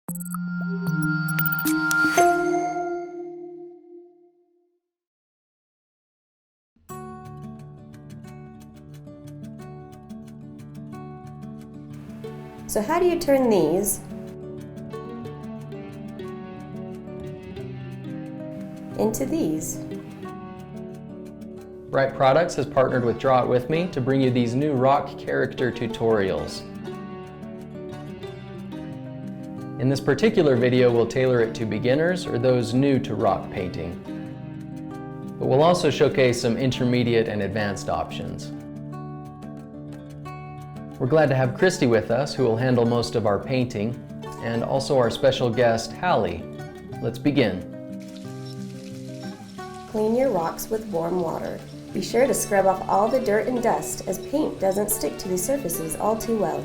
So how do you turn these into these? Bryte Products has partnered with Draw It With Me to bring you these new rock character tutorials. In this particular video, we'll tailor it to beginners or those new to rock painting. But we'll also showcase some intermediate and advanced options. We're glad to have Christie with us, who will handle most of our painting, and also our special guest, Halle. Let's begin. Clean your rocks with warm water. Be sure to scrub off all the dirt and dust, as paint doesn't stick to these surfaces all too well.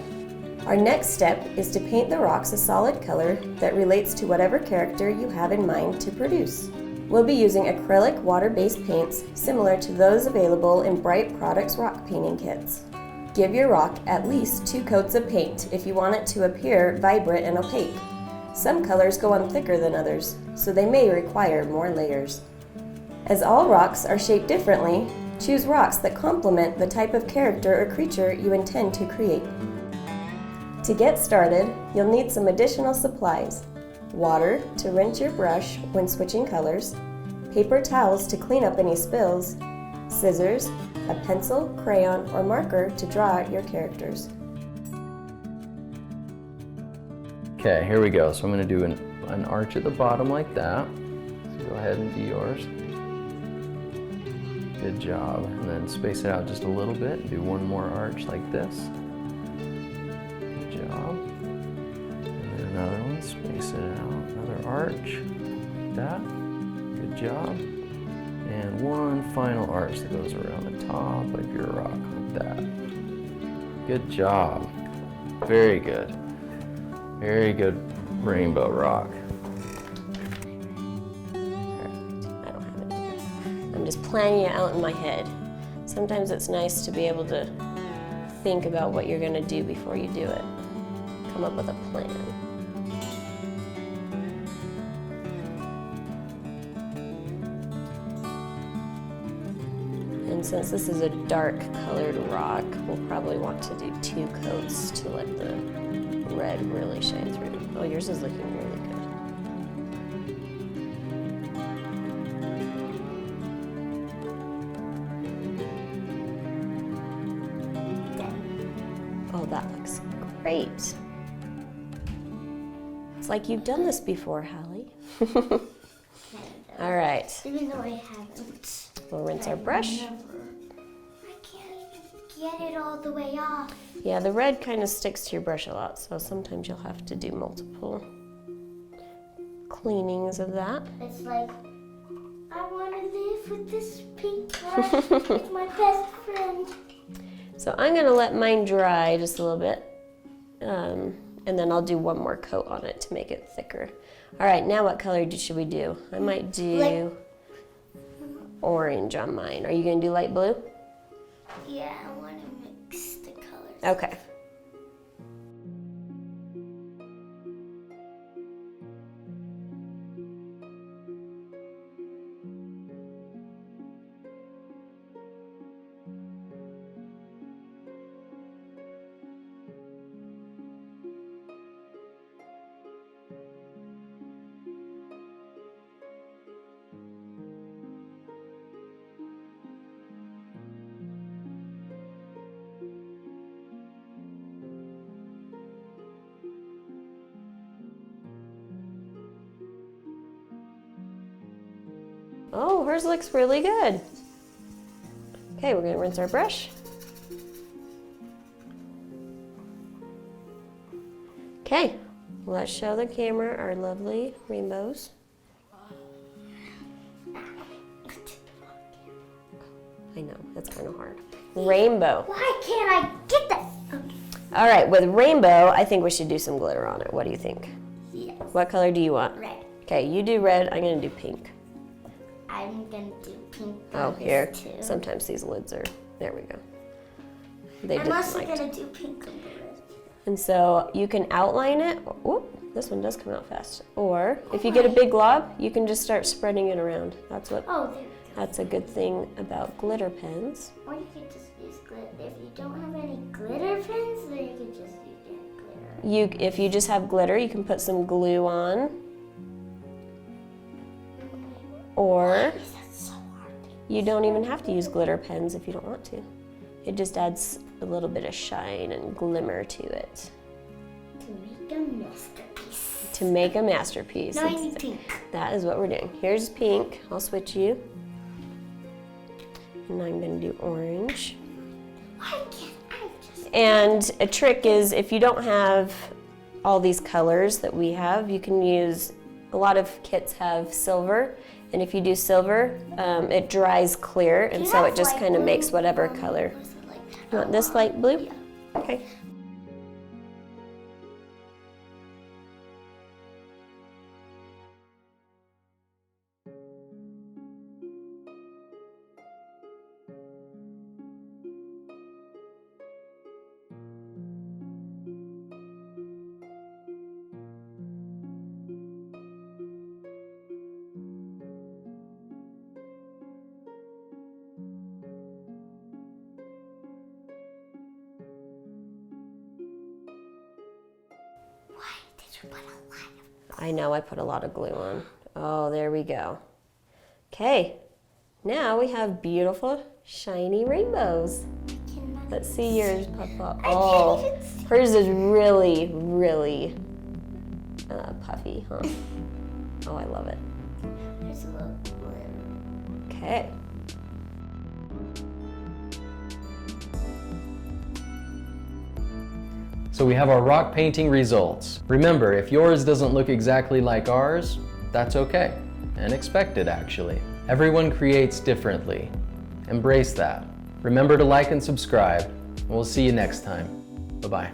Our next step is to paint the rocks a solid color that relates to whatever character you have in mind to produce. We'll be using acrylic water-based paints similar to those available in Bryte Products rock painting kits. Give your rock at least 2 coats of paint if you want it to appear vibrant and opaque. Some colors go on thicker than others, so they may require more layers. As all rocks are shaped differently, choose rocks that complement the type of character or creature you intend to create. To get started, you'll need some additional supplies: water to rinse your brush when switching colors, paper towels to clean up any spills, scissors, a pencil, crayon, or marker to draw out your characters. Okay, here we go. So I'm going to do an arch at the bottom like that. So go ahead and do yours. Good job. And then space it out just a little bit and do one more arch like this. Good job. And then another one, space it out. Another arch like that. Good job. And one final arch that goes around the top of your rock like that. Good job. Very good. Very good rainbow rock. I don't have it. I'm just planning it out in my head. Sometimes it's nice to be able to think about what you're going to do before you do it. Come up with a plan. And since this is a dark colored rock, we'll probably want to do 2 coats to let the red really shine through. Oh, yours is looking really good. Oh, that looks great. It's like you've done this before, Halle. All right. Even though I haven't. We'll rinse our brush. I can't even get it all the way off. Yeah, the red kind of sticks to your brush a lot, so sometimes you'll have to do multiple cleanings of that. It's like, I want to live with this pink brush. It's my best friend. So I'm going to let mine dry just a little bit, and then I'll do one more coat on it to make it thicker. All right, now what color should we do? I might do orange on mine. Are you going to do light blue? Yeah, I want to mix the colors. Okay. Oh, hers looks really good. Okay, we're going to rinse our brush. Okay, let's show the camera our lovely rainbows. I know, that's kind of hard. Rainbow. Why can't I get this? Okay. All right, with rainbow, I think we should do some glitter on it. What do you think? Yes. What color do you want? Red. Okay, you do red, I'm going to do pink. I'm going to do pink. Oh, here. Too. Sometimes these lids are, there we go. They I'm also disliked. going to do pink on the red. And so you can outline it. Whoop, this one does come out fast. Or if you get a big glob, you can just start spreading it around. That's what. Oh, there we go. That's a good thing about glitter pens. Or you could just use glitter. If you don't have any glitter pens, then you could just use glitter. If you just have glitter, you can put some glue on. Or Is that so hard? you don't even have to use glitter pens if you don't want to. It just adds a little bit of shine and glimmer to it. To make a masterpiece. To make a masterpiece. Now I need pink. That is what we're doing. Here's pink. I'll switch you. And I'm going to do orange. And a trick is if you don't have all these colors that we have, you can use, a lot of kits have silver. And if you do silver, it dries clear, and so it just kind of makes whatever color. You want this light blue? Yeah. Okay. I know I put a lot of glue on. Oh, there we go. Okay, now we have beautiful, shiny rainbows. Let's see yours pop up. Oh, hers is really, really puffy, huh? Oh, I love it. There's a little glitter. Okay. So we have our rock painting results. Remember, if yours doesn't look exactly like ours, that's okay, and expected actually. Everyone creates differently. Embrace that. Remember to like and subscribe, and we'll see you next time. Bye-bye.